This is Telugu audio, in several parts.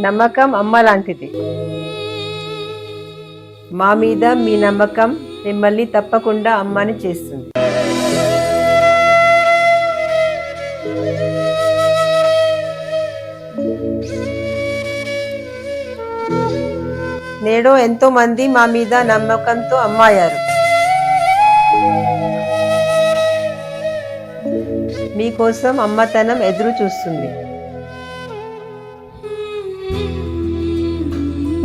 నమ్మకం అమ్మ లాంటిది. మా మీద మీ నమ్మకం మిమ్మల్ని తప్పకుండా అమ్మని చేస్తుంది. నేడు ఎంతో మంది మా మీద నమ్మకంతో అమ్మాయారు. మీకోసం అమ్మతనం ఎదురు చూస్తుంది.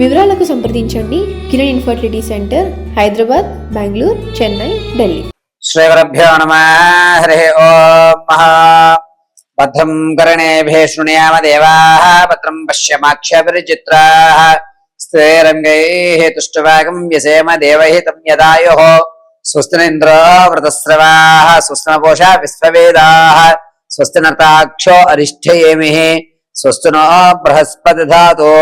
వివరాలకు సంప్రదించండి. Kiran infertility centre, Hyderabad, Bengaluru, Chennai, Delhi. శ్రీ గురుభ్యో నమః. హరి ఓం. భద్రం కర్ణేభిః శృణుయామ దేవాః, భద్రం పశ్యమాక్షభిర్చిత్రాః, స్థిరైరంగైః తుష్టువాగం వ్యసేమ దేవహితం యదాయుః. స్వస్తి ఇంద్రో వృతస్రవాః, స్వస్తి నపూషా విశ్వవేదాః, స్వస్తి నర్తాక్షో అరిష్ఠయేమిః, స్వస్తి నో బృహస్పతి దధాతు.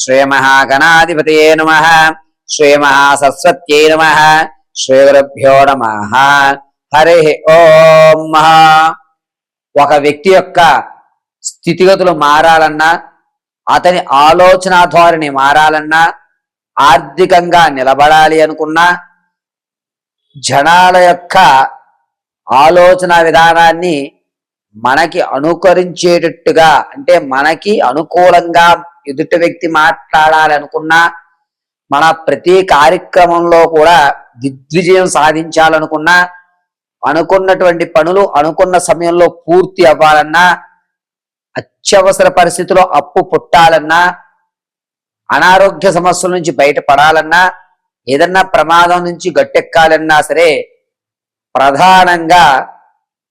శ్రీమహాగణాధిపతయే నమః. శ్రీమహాసరస్వత్యై నమః. శ్రీ గురుభ్యో నమః. హరి ఓం. ఒక వ్యక్తి యొక్క స్థితిగతులు మారాలన్నా, అతని ఆలోచన ధోరణి మారాలన్నా, ఆర్థికంగా నిలబడాలి అనుకున్నా, జనాల యొక్క ఆలోచన విధానాన్ని మనకి అనుకరించేటట్టుగా, అంటే మనకి అనుకూలంగా ఎదుటి వ్యక్తి మాట్లాడాలనుకున్నా, మన ప్రతి కార్యక్రమంలో కూడా దిగ్విజయం సాధించాలనుకున్నా, అనుకున్నటువంటి పనులు అనుకున్న సమయంలో పూర్తి అవ్వాలన్నా, అత్యవసర పరిస్థితిలో అప్పు పుట్టాలన్నా, అనారోగ్య సమస్యల నుంచి బయటపడాలన్నా, ఏదన్నా ప్రమాదం నుంచి గట్టెక్కాలన్నా సరే, ప్రధానంగా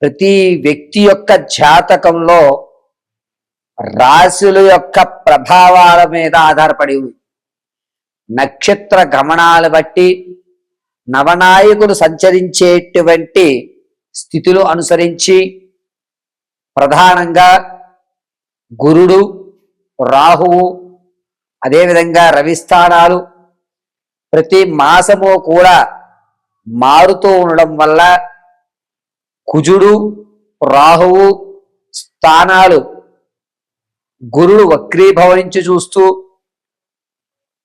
ప్రతి వ్యక్తి యొక్క జాతకంలో రాశుల యొక్క ప్రభావాల మీద ఆధారపడి ఉంది. నక్షత్ర గమనాలు బట్టి నవనాయకులు సంచరించేటువంటి స్థితులు అనుసరించి ప్రధానంగా గురుడు, రాహువు, అదేవిధంగా రవి స్థానాలు ప్రతి మాసము కూడా మారుతూ ఉండడం వల్ల కుజుడు, రాహువు స్థానాలు గురుడు వక్రీభవించి చూస్తూ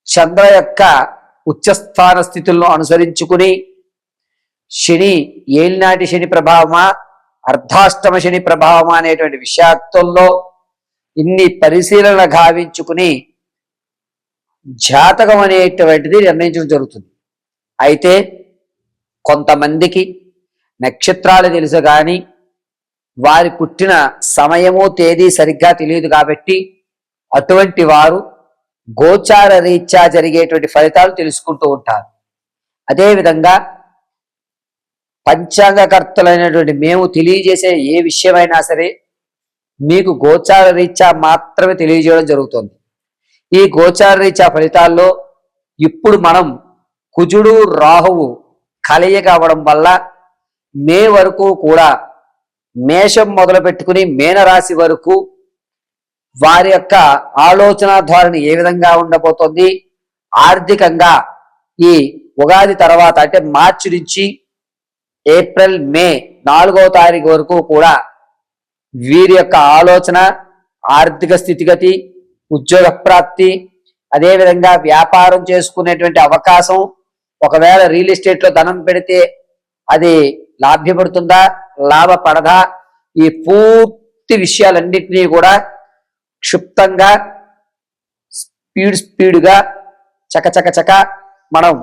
చంద్ర యొక్క ఉచ్చస్థాన స్థితులను అనుసరించుకుని శని ఏలినాటి శని ప్రభావమా, అర్ధాష్టమ శని ప్రభావమా అనేటువంటి విషయాత్తుల్లో ఇన్ని పరిశీలన గావించుకుని జాతకం అనేటువంటిది నిర్ణయించడం జరుగుతుంది. అయితే కొంతమందికి నక్షత్రాలు తెలుసు కానీ వారి పుట్టిన సమయము తేదీ సరిగ్గా తెలియదు కాబట్టి అటువంటి వారు గోచార రీత్యా జరిగేటువంటి ఫలితాలు తెలుసుకుంటూ ఉంటారు. అదేవిధంగా పంచాంగకర్తలైనటువంటి మేము తెలియజేసే ఏ విషయమైనా సరే మీకు గోచార రీత్యా మాత్రమే తెలియజేయడం జరుగుతుంది. ఈ గోచార రీత్యా ఫలితాల్లో ఇప్పుడు మనం కుజుడు, రాహువు కలయిక అవ్వడం వల్ల మే వరకు కూడా, మేషం మొదలు పెట్టుకుని మీనరాశి వరకు వారి యొక్క ఆలోచన ధోరణి ఏ విధంగా ఉండబోతోంది, ఆర్థికంగా ఈ ఉగాది తర్వాత అంటే మార్చి నుంచి ఏప్రిల్, మే 4వ తారీఖు వరకు కూడా వీరి యొక్క ఆలోచన, ఆర్థిక స్థితిగతి, ఉద్యోగ ప్రాప్తి, అదేవిధంగా వ్యాపారం చేసుకునేటువంటి అవకాశం, ఒకవేళ రియల్ ఎస్టేట్లో ధనం పెడితే అది లాభ్యపడుతుందా, లాభపడదా, ఈ పూర్తి విషయాలన్నింటినీ కూడా క్షుప్తంగా స్పీడ్గా చకచక మనం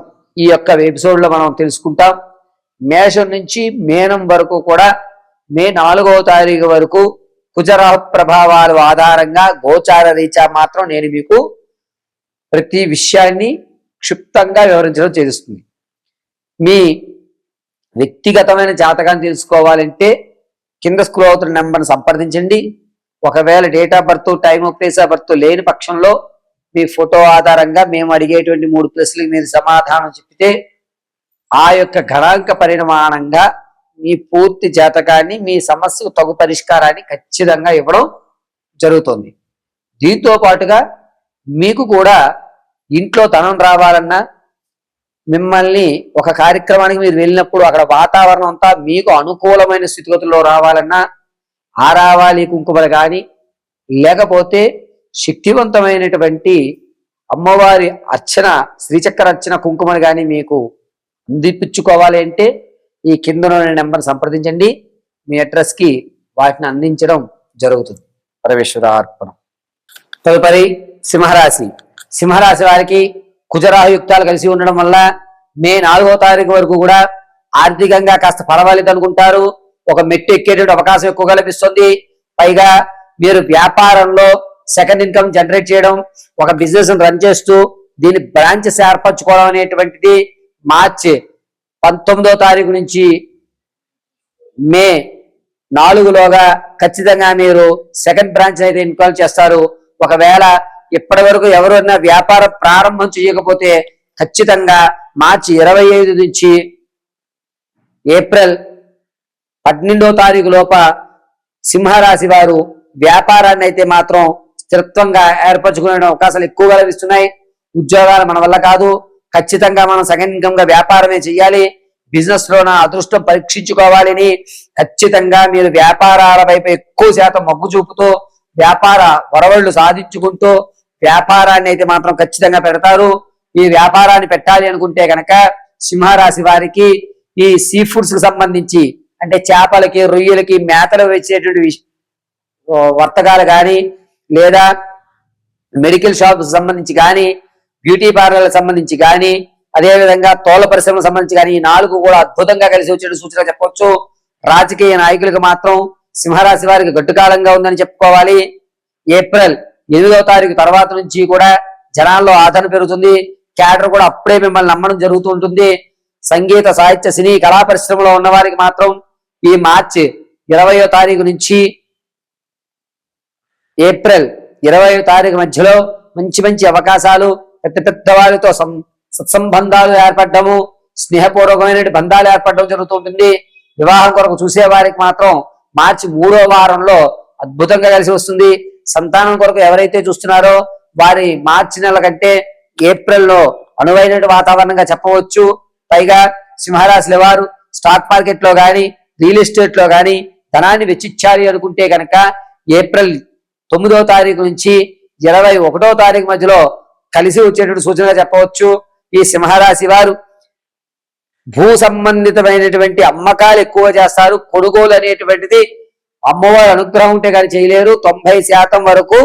ఈ యొక్క ఎపిసోడ్లో మనం తెలుసుకుంటాం. మేషం నుంచి మీనం వరకు కూడా మే 4వ తారీఖు వరకు కుజరాహు ప్రభావాల ఆధారంగా గోచార రీత్యా మాత్రం నేను మీకు ప్రతి విషయాన్ని క్షుప్తంగా వివరించడం చేస్తుంది. మీ వ్యక్తిగతమైన జాతకాన్ని తెలుసుకోవాలంటే కింద స్క్రోల్ అవుతున్న నెంబర్ని సంప్రదించండి. ఒకవేళ date of birth, time of place of birth లేని పక్షంలో మీ ఫోటో ఆధారంగా మేము అడిగేటువంటి 3 ప్రశ్నలకు మీరు సమాధానం చెప్తే ఆ యొక్క గణాంక పరిమాణంగా మీ పూర్తి జాతకాన్ని, మీ సమస్యకు తగు పరిష్కారాన్ని ఖచ్చితంగా ఇవ్వడం జరుగుతుంది. దీంతో పాటుగా మీకు కూడా ఇంట్లో ధనం రావాలన్నా, మిమ్మల్ని ఒక కార్యక్రమానికి మీరు వెళ్ళినప్పుడు అక్కడ వాతావరణం అంతా మీకు అనుకూలమైన స్థితిగతుల్లో రావాలన్నా, ఆరావాలి కుంకుమలు కానీ, లేకపోతే శక్తివంతమైనటువంటి అమ్మవారి అర్చన, శ్రీచక్ర అర్చన కుంకుమని కానీ మీకు అందిపించుకోవాలి అంటే ఈ కింద నెంబర్ సంప్రదించండి. మీ అడ్రస్కి వాటిని అందించడం జరుగుతుంది. పరమేశ్వరార్పణం. తదుపరి సింహరాశి. సింహరాశి వారికి కుజరాయుక్తాలు కలిసి ఉండడం వల్ల మే 4వ తారీఖు వరకు కూడా ఆర్థికంగా కాస్త పర్వాలేదు అనుకుంటారు. ఒక మెట్టు ఎక్కేటువంటి అవకాశం ఎక్కువగా లభిస్తుంది. పైగా మీరు వ్యాపారంలో సెకండ్ ఇన్కమ్ జనరేట్ చేయడం, ఒక బిజినెస్ రన్ చేస్తూ దీని బ్రాంచెస్ ఏర్పరచుకోవడం అనేటువంటిది మార్చి 19వ తారీఖు నుంచి మే 4లోగా ఖచ్చితంగా మీరు సెకండ్ బ్రాంచ్ అయితే ఇన్వాల్వ్ చేస్తారు. ఒకవేళ ఇప్పటి వరకు ఎవరైనా వ్యాపారం ప్రారంభం చేయకపోతే ఖచ్చితంగా మార్చి 25 నుంచి ఏప్రిల్ 12వ తారీఖు లోప సింహరాశి వారు వ్యాపారాన్ని అయితే మాత్రం స్థిరత్వంగా ఏర్పరచుకునే అవకాశాలు ఎక్కువగా లభిస్తున్నాయి. ఉద్యోగాలు మన వల్ల కాదు, ఖచ్చితంగా మనం సెకండ్ ఇన్కమ్ గా వ్యాపారమే చేయాలి. బిజినెస్ లో నా అదృష్టం పరీక్షించుకోవాలని ఖచ్చితంగా మీరు వ్యాపారాల వైపు ఎక్కువ శాతం మొగ్గు చూపుతూ వ్యాపార వరవళ్లు సాధించుకుంటూ వ్యాపారాన్ని అయితే మాత్రం ఖచ్చితంగా పెడతారు. ఈ వ్యాపారాన్ని పెట్టాలి అనుకుంటే కనుక సింహరాశి వారికి ఈ సీ ఫుడ్స్ కి సంబంధించి అంటే చేపలకి, రొయ్యలకి మేతలు వేసేటువంటి వర్తకాలు కానీ, లేదా మెడికల్ షాప్ సంబంధించి కానీ, బ్యూటీ పార్లర్లకు సంబంధించి కానీ, అదేవిధంగా తోల పరిశ్రమకు సంబంధించి కానీ ఈ 4 కూడా అద్భుతంగా కలిసి వచ్చే సూచన చెప్పవచ్చు. రాజకీయ నాయకులకు మాత్రం సింహరాశి వారికి గడ్డు కాలంగా ఉందని చెప్పుకోవాలి. ఏప్రిల్ 8వ తారీఖు తర్వాత నుంచి కూడా జనాల్లో ఆదరణ పెరుగుతుంది. క్యాడర్ కూడా అప్పుడే మిమ్మల్ని నమ్మడం జరుగుతూ ఉంటుంది. సంగీత, సాహిత్య, సినీ, కళా పరిశ్రమలో ఉన్న వారికి మాత్రం ఈ మార్చి 20వ తారీఖు నుంచి ఏప్రిల్ 20వ తారీఖు మధ్యలో మంచి మంచి అవకాశాలు, పెద్ద వారితో సత్సంబంధాలు ఏర్పడము, స్నేహపూర్వకమైన బంధాలు ఏర్పడడం జరుగుతుంటుంది. వివాహం కొరకు చూసే వారికి మాత్రం మార్చి 3వ వారంలో అద్భుతంగా కలిసి వస్తుంది. సంతానం కొరకు ఎవరైతే చూస్తున్నారో వారి మార్చి నెల కంటే ఏప్రిల్లో అనువైన వాతావరణంగా చెప్పవచ్చు. పైగా సింహరాశి వారు స్టాక్ మార్కెట్ లో కానీ, రియల్ ఎస్టేట్ లో కానీ ధనాన్ని వెచ్చించాలి అనుకుంటే కనుక ఏప్రిల్ 9వ తారీఖు నుంచి 21వ తారీఖు మధ్యలో కలిసి వచ్చేటువంటి సూచనగా చెప్పవచ్చు. ఈ సింహరాశి వారు భూ సంబంధితమైనటువంటి అమ్మకాలు ఎక్కువ చేస్తారు. కొనుగోలు అనేటువంటిది అమ్మవారి అనుగ్రహం ఉంటే కానీ చేయలేరు. 90% వరకు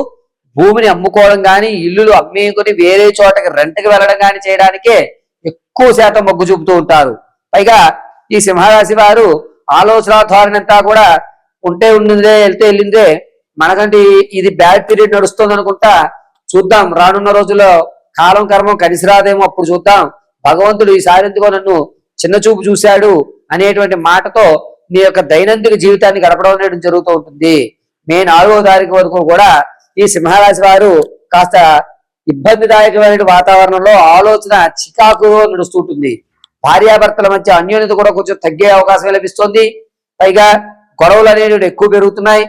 భూమిని అమ్ముకోవడం కానీ, ఇల్లులు అమ్మేసుకుని వేరే చోటకి రెంట్కి వెళ్ళడం కానీ చేయడానికే ఎక్కువ శాతం మొగ్గు చూపుతూ ఉంటారు. పైగా ఈ సింహరాశి వారు ఆలోచన ధోరణి అంతా కూడా ఉంటే ఉండిందే, వెళ్తే వెళ్ళిందే, మనకంటే ఇది బ్యాడ్ పీరియడ్ నడుస్తుంది అనుకుంటా చూద్దాం, రానున్న రోజుల్లో కాలం కర్మం కలిసి రాదేమో, అప్పుడు చూద్దాం, భగవంతుడు ఈసారి ఎందుకో నన్ను చిన్న చూపు చూశాడు అనేటువంటి మాటతో నీ యొక్క దైనందిన జీవితాన్ని గడపడం అనేది జరుగుతూ ఉంటుంది. మే 4వ తారీఖు వరకు కూడా ఈ సింహరాశి వారు కాస్త ఇబ్బందిదాయకమైన వాతావరణంలో ఆలోచన చికాకులో నడుస్తుంటుంది. భార్యాభర్తల మధ్య అన్యోన్యత కూడా కొంచెం తగ్గే అవకాశం లభిస్తుంది. పైగా గొడవలు అనేవి ఎక్కువ పెరుగుతున్నాయి.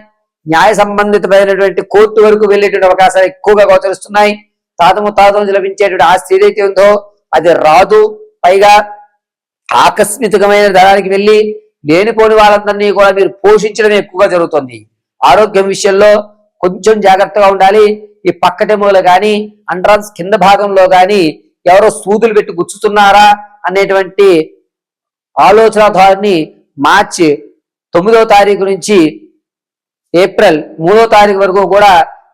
న్యాయ సంబంధితమైనటువంటి కోర్టు వరకు వెళ్ళేటువంటి అవకాశాలు ఎక్కువగా గోచరిస్తున్నాయి. తాతము లభించేటువంటి ఆస్తి ఏదైతే ఉందో అది రాదు. పైగా ఆకస్మికమైన ధనానికి వెళ్ళి లేనిపోని వాళ్ళందరినీ కూడా మీరు పోషించడం ఎక్కువగా జరుగుతుంది. ఆరోగ్యం విషయంలో కొంచెం జాగ్రత్తగా ఉండాలి. ఈ పక్కటెములు కానీ, అండరాన్స్ కింద భాగంలో కానీ ఎవరో సూదులు పెట్టి గుచ్చుతున్నారా అనేటువంటి ఆలోచన ధోరణి మార్చి 9వ తారీఖు నుంచి ఏప్రిల్ 3వ తారీఖు వరకు కూడా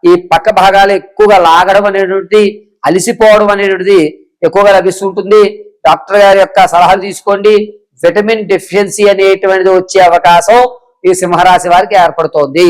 ఈ పక్క భాగాలు ఎక్కువగా లాగడం అనేటువంటి, అలిసిపోవడం అనేటువంటిది ఎక్కువగా లభిస్తుంటుంది. డాక్టర్ గారి యొక్క సలహాలు తీసుకోండి. విటమిన్ డెఫిషియన్సీ అనేటువంటిది వచ్చే అవకాశం ఈ సింహరాశి వారికి ఏర్పడుతోంది.